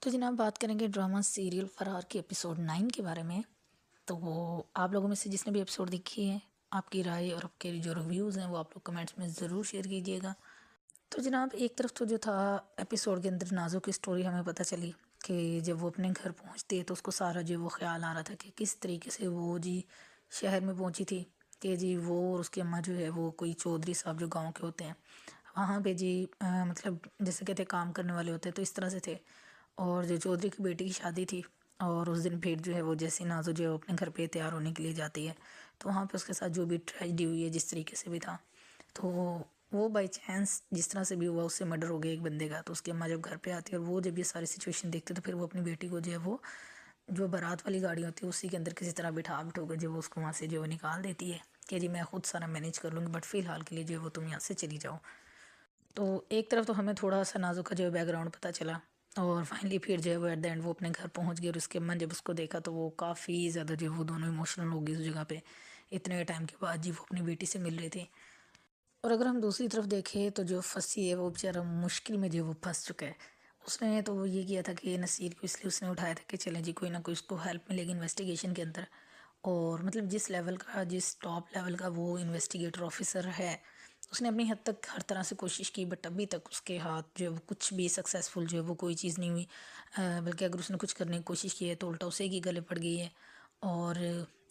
تو جناب بات کریں گے ڈرامہ سیریل فرار کے ایپیسوڈ 9 کے بارے میں۔ تو وہ آپ لوگوں میں سے جس نے بھی ایپیسوڈ دیکھی ہے، آپ کی رائے اور آپ کے جو ریویوز ہیں وہ آپ لوگ کمنٹس میں ضرور شیئر کیجیے گا۔ تو جناب ایک طرف تو جو تھا ایپیسوڈ کے اندر نازو کی سٹوری ہمیں پتہ چلی کہ جب وہ اپنے گھر پہنچتی ہے تو اس کو سارا جو وہ خیال آ رہا تھا کہ کس طریقے سے وہ شہر میں پہنچی تھی کہ وہ اور اس کی اماں جو ہے وہ کوئی چودھری صاحب جو گاؤں کے ہوتے ہیں وہاں پہ مطلب جیسے کہتے ہیں کام کرنے والے ہوتے ہیں تو اس طرح سے تھے، اور جو چودھری کی بیٹی کی شادی تھی اور اس دن پھر جو ہے وہ جیسے نازو جو ہے وہ اپنے گھر پہ تیار ہونے کے لیے جاتی ہے تو وہاں پہ اس کے ساتھ جو بھی ٹریجڈی ہوئی ہے جس طریقے سے بھی تھا، تو وہ بائی چانس جس طرح سے بھی ہوا اس سے مرڈر ہو گیا ایک بندے کا۔ تو اس کی اماں جب گھر پہ آتی ہے اور وہ جب یہ ساری سچویشن دیکھتے تو پھر وہ اپنی بیٹی کو جو ہے وہ جو بارات والی گاڑی ہوتی ہے اسی کے اندر کسی طرح بٹھا کر جو وہ اس کو وہاں سے جو نکال دیتی ہے کہ جی میں خود سارا مینیج کر لوں گی، بٹ فی الحال کے لیے جو ہے وہ تم یہاں سے چلی جاؤ۔ تو ایک طرف تو ہمیں تھوڑا سا نازو کا جو بیک گراؤنڈ پتہ چلا، اور فائنلی پھر جو ہے وہ ایٹ دا اینڈ وہ اپنے گھر پہنچ گئی، اور اس کے من جب اس کو دیکھا تو وہ کافی زیادہ جو ہے وہ دونوں ایموشنل ہو گئی اس جگہ پہ، اتنے ٹائم کے بعد جی وہ اپنی بیٹی سے مل رہی تھی۔ اور اگر ہم دوسری طرف دیکھیں تو جو پھنسی ہے وہ بیچارہ مشکل میں جو وہ پھنس چکا ہے۔ اس نے تو وہ یہ کیا تھا کہ نصیر کو اس لیے اس نے اٹھایا تھا کہ چلیں جی کوئی نہ کوئی اس کو ہیلپ ملے گی انویسٹیگیشن کے اندر، اور مطلب جس لیول کا جس ٹاپ لیول کا وہ انویسٹیگیٹر آفیسر ہے اس نے اپنی حد تک ہر طرح سے کوشش کی، بٹ ابھی تک اس کے ہاتھ جو ہے وہ کچھ بھی سکسیزفل جو ہے وہ کوئی چیز نہیں ہوئی، بلکہ اگر اس نے کچھ کرنے کی کوشش کی ہے تو الٹا اسے کی گلے پڑ گئی ہے۔ اور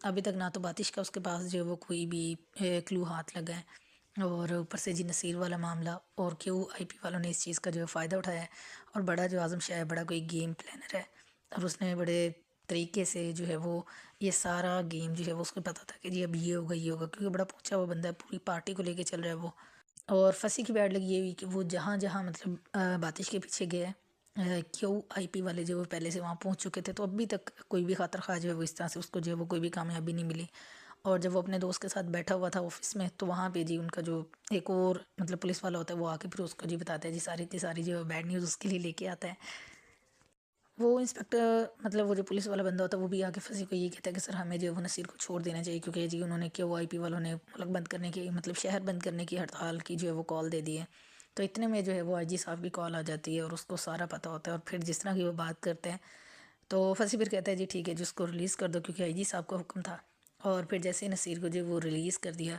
ابھی تک نہ تو باتش کا اس کے پاس جو ہے وہ کوئی بھی کلو ہاتھ لگا ہے، اور اوپر سے جی نصیر والا معاملہ، اور کیوں آئی پی والوں نے اس چیز کا جو ہے فائدہ اٹھایا ہے، اور بڑا جو اعظم شاہ ہے بڑا کوئی گیم پلانر ہے، اور اس نے بڑے طریقے سے جو ہے وہ یہ سارا گیم جو ہے وہ اس کو پتہ تھا کہ جی اب یہ ہوگا یہ ہوگا، کیونکہ بڑا پہنچا ہوا بندہ ہے، پوری پارٹی کو لے کے چل رہا ہے وہ۔ اور پھنسی کی بیڈ لگی یہ ہوئی کہ وہ جہاں جہاں مطلب باتش کے پیچھے گیا ہے، کیوں آئی پی والے جو پہلے سے وہاں پہنچ چکے تھے، تو ابھی تک کوئی بھی خاطر خواہ جو ہے وہ اس طرح سے اس کو جو ہے وہ کوئی بھی کامیابی نہیں ملی۔ اور جب وہ اپنے دوست کے ساتھ بیٹھا ہوا تھا آفس میں تو وہاں پہ جی ان کا جو ایک اور مطلب پولیس والا ہوتا ہے وہ آ کے پھر اس کو جی بتاتا ہے جی ساری کی ساری جو بیڈ نیوز اس کے لیے لے کے آتا ہے۔ وہ انسپیکٹر مطلب وہ جو پولیس والا بندہ ہوتا ہے وہ بھی آ کے پھنسی کو یہ کہتا ہے کہ سر ہمیں جو ہے وہ نصیر کو چھوڑ دینا چاہیے، کیونکہ جی انہوں نے کیوں آئی پی والوں نے ملک بند کرنے کی مطلب شہر بند کرنے کی ہڑتال کی جو ہے وہ کال دے دی ہے۔ تو اتنے میں جو ہے وہ آئی جی صاحب کی کال آ جاتی ہے اور اس کو سارا پتہ ہوتا ہے، اور پھر جس طرح کی وہ بات کرتے ہیں تو پھنسی پھر کہتا ہے جی ٹھیک ہے جس کو ریلیز کر دو، کیونکہ آئی جی صاحب کا حکم تھا۔ اور پھر جیسے ہی نصیر کو جو وہ ریلیز کر دیا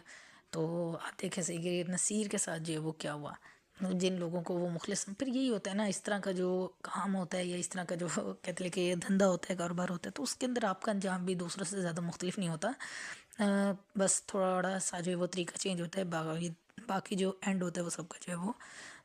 تو آپ دیکھیں صحیح کہ نصیر کے ساتھ جو ہے وہ کیا ہوا، جن لوگوں کو وہ مخلص پھر یہی ہوتا ہے نا، اس طرح کا جو کام ہوتا ہے یا اس طرح کا جو کہتے ہیں کہ دھندا ہوتا ہے کاروبار ہوتا ہے تو اس کے اندر آپ کا انجام بھی دوسروں سے زیادہ مختلف نہیں ہوتا، بس تھوڑا سا جو ہے وہ طریقہ چینج ہوتا ہے، باقی جو اینڈ ہوتا ہے وہ سب کا جو ہے وہ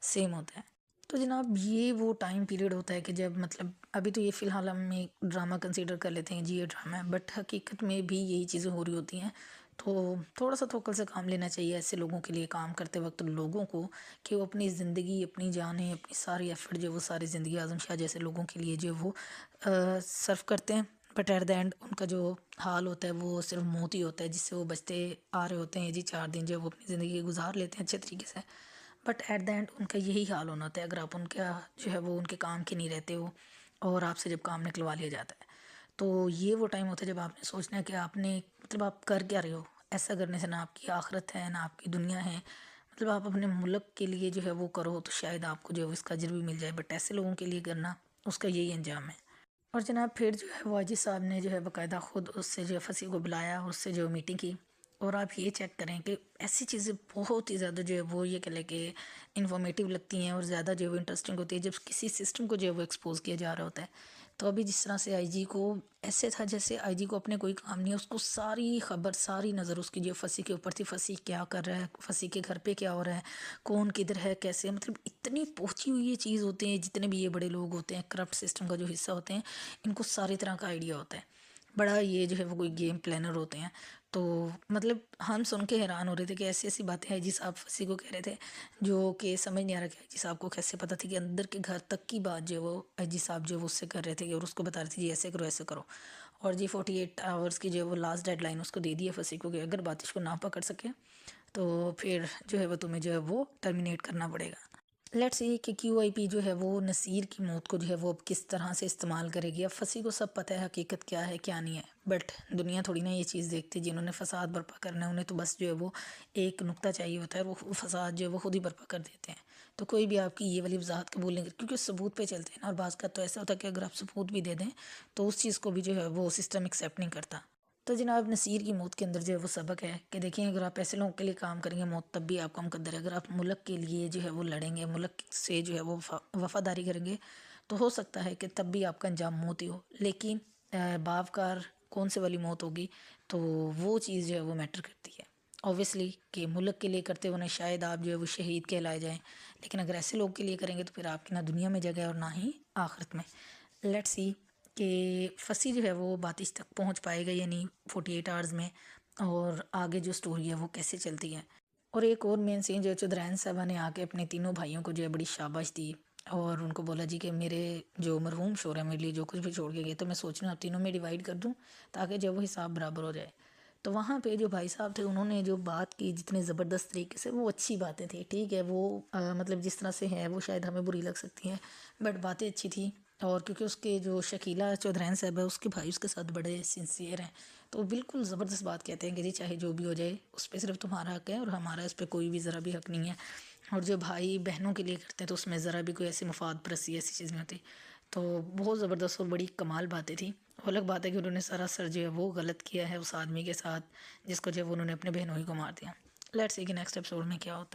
سیم ہوتا ہے۔ تو جناب یہ وہ ٹائم پیریڈ ہوتا ہے کہ جب مطلب ابھی تو یہ فی الحال ہم ایک ڈرامہ کنسیڈر کر لیتے ہیں جی یہ ڈرامہ ہے، بٹ حقیقت میں بھی یہی چیزیں ہو رہی ہوتی ہیں، تو تھوڑا سا توکل سے کام لینا چاہیے ایسے لوگوں کے لیے کام کرتے وقت لوگوں کو، کہ وہ اپنی زندگی اپنی جانیں اپنی ساری ایفرٹ جو وہ ساری زندگی اعظم شاہ جیسے لوگوں کے لیے جو وہ صرف کرتے ہیں، بٹ ایٹ دا اینڈ ان کا جو حال ہوتا ہے وہ صرف موت ہی ہوتا ہے، جس سے وہ بچتے آ رہے ہوتے ہیں جی 4 دن جو وہ اپنی زندگی گزار لیتے ہیں اچھے طریقے سے، بٹ ایٹ دا اینڈ ان کا یہی حال ہونا ہوتا ہے اگر آپ ان کا جو ہے وہ ان کے کام کے نہیں رہتے ہو، اور آپ سے جب کام نکلوا لیا جاتا ہے تو یہ وہ ٹائم ہوتا ہے جب آپ نے سوچنا ہے کہ آپ نے مطلب آپ کر کیا رہے ہو۔ ایسا کرنے سے نہ آپ کی آخرت ہے نہ آپ کی دنیا ہے، مطلب آپ اپنے ملک کے لیے جو ہے وہ کرو تو شاید آپ کو جو ہے اس کا اجر بھی مل جائے، بٹ ایسے لوگوں کے لیے کرنا اس کا یہی انجام ہے۔ اور جناب پھر جو ہے وہ واجد صاحب نے جو ہے باقاعدہ خود اس سے جو ہے پھنسی کو بلایا اور اس سے جو میٹنگ کی، اور آپ یہ چیک کریں کہ ایسی چیزیں بہت ہی زیادہ جو ہے وہ یہ کہ لے کہ انفارمیٹیو لگتی ہیں اور زیادہ جو ہے وہ انٹرسٹنگ ہوتی ہے جب کسی سسٹم کو جو ہے وہ ایکسپوز کیا جا رہا ہوتا ہے۔ تو ابھی جس طرح سے آئی جی کو ایسے تھا جیسے آئی جی کو اپنے کوئی کام نہیں ہے، اس کو ساری خبر ساری نظر اس کی جو پھنسی کے اوپر تھی، پھنسی کیا کر رہا ہے، پھنسی کے گھر پہ کیا ہو رہا ہے، کون کدھر ہے کیسے، مطلب اتنی پہنچی ہوئی یہ چیز ہوتے ہیں جتنے بھی یہ بڑے لوگ ہوتے ہیں کرپٹ سسٹم کا جو حصہ ہوتے ہیں، ان کو ساری طرح کا آئیڈیا ہوتا ہے، بڑا یہ جو ہے وہ کوئی گیم پلانر ہوتے ہیں۔ تو مطلب ہم سن کے حیران ہو رہے تھے کہ ایسی ایسی باتیں آئی جی صاحب پھنسی کو کہہ رہے تھے جو کہ سمجھ نہیں آ رہا کہ آئی جی صاحب کو کیسے پتہ تھی کہ اندر کے گھر تک کی بات جو وہ آئی جی صاحب جو وہ اس سے کر رہے تھے اور اس کو بتا رہے تھے جی ایسے کرو ایسے کرو، اور جی 48 آورس کی جو وہ لاسٹ ڈیڈ لائن اس کو دے دی ہے پھنسی کو کہ اگر باتش کو نہ پکڑ سکے تو پھر جو ہے وہ تمہیں جو ہے وہ ٹرمینیٹ کرنا پڑے گا۔ لیٹس سی کہ کیو آئی پی جو ہے وہ نصیر کی موت کو جو ہے وہ اب کس طرح سے استعمال کرے گی۔ اب پھنسی کو سب پتہ ہے حقیقت کیا ہے کیا نہیں ہے، بٹ دنیا تھوڑی نا یہ چیز دیکھتی، جنہوں نے فساد برپا کرنا ہے انہیں تو بس جو ہے وہ ایک نقطہ چاہیے ہوتا ہے اور وہ فساد جو ہے وہ خود ہی برپا کر دیتے ہیں۔ تو کوئی بھی آپ کی یہ والی وضاحت قبول نہیں کرے، کیونکہ ثبوت پہ چلتے ہیں نا، اور بعض کا تو ایسا ہوتا ہے کہ اگر آپ ثبوت بھی دے دیں تو اس چیز کو بھی جو ہے وہ سسٹم ایکسیپٹ نہیں کرتا۔ تو جناب نصیر کی موت کے اندر جو ہے وہ سبق ہے کہ دیکھیں اگر آپ ایسے لوگوں کے لیے کام کریں گے موت تب بھی آپ کا مقدر ہے، اگر آپ ملک کے لیے جو ہے وہ لڑیں گے، ملک سے جو ہے وہ وفاداری کریں گے تو ہو سکتا ہے کہ تب بھی آپ کا انجام موت ہی ہو، لیکن باوقار کون سے والی موت ہوگی تو وہ چیز جو ہے وہ میٹر کرتی ہے اوبویسلی، کہ ملک کے لیے کرتے ہوئے شاید آپ جو ہے وہ شہید کہلائے جائیں، لیکن اگر ایسے لوگ کے لیے کریں گے تو پھر آپ کی نہ دنیا میں جگہ ہے اور نہ ہی آخرت میں۔ لیٹس سی کہ فصیح جو ہے وہ باتش تک پہنچ پائے گا یا نہیں 48 آورز میں، اور آگے جو سٹوری ہے وہ کیسے چلتی ہے۔ اور ایک اور مین سین جو چودھرائن صاحبہ نے آ کے اپنے تینوں بھائیوں کو جو ہے بڑی شاباش دی اور ان کو بولا جی کہ میرے جو مرحوم شوہر ہے میرے لیے جو کچھ بھی چھوڑ کے گئے تو میں سوچ رہی ہوں آپ تینوں میں ڈیوائڈ کر دوں تاکہ جو وہ حساب برابر ہو جائے۔ تو وہاں پہ جو بھائی صاحب تھے انہوں نے جو بات کی جتنے زبردست طریقے سے، وہ اچھی باتیں تھیں، ٹھیک ہے وہ مطلب جس طرح سے ہے وہ شاید ہمیں بری لگ سکتی ہیں بٹ باتیں اچھی تھیں، اور کیونکہ اس کے جو شکیلہ چودھرائن صاحب ہے اس کے بھائی اس کے ساتھ بڑے سنسیئر ہیں، تو وہ بالکل زبردست بات کہتے ہیں کہ جی چاہے جو بھی ہو جائے اس پہ صرف تمہارا حق ہے اور ہمارا اس پہ کوئی بھی ذرا بھی حق نہیں ہے، اور جو بھائی بہنوں کے لیے کرتے ہیں تو اس میں ذرا بھی کوئی ایسی مفاد پرستی ایسی چیز نہیں ہوتی۔ تو بہت زبردست اور بڑی کمال باتیں تھیں۔ الگ بات ہے کہ انہوں نے سراسر جو ہے وہ غلط کیا ہے اس آدمی کے ساتھ جس کو جو ہے وہ انہوں نے اپنے بہنوں ہی کو مار دیا۔ لیٹس سی کہ نیکسٹ ایپیسوڈ میں کیا ہوتا ہے۔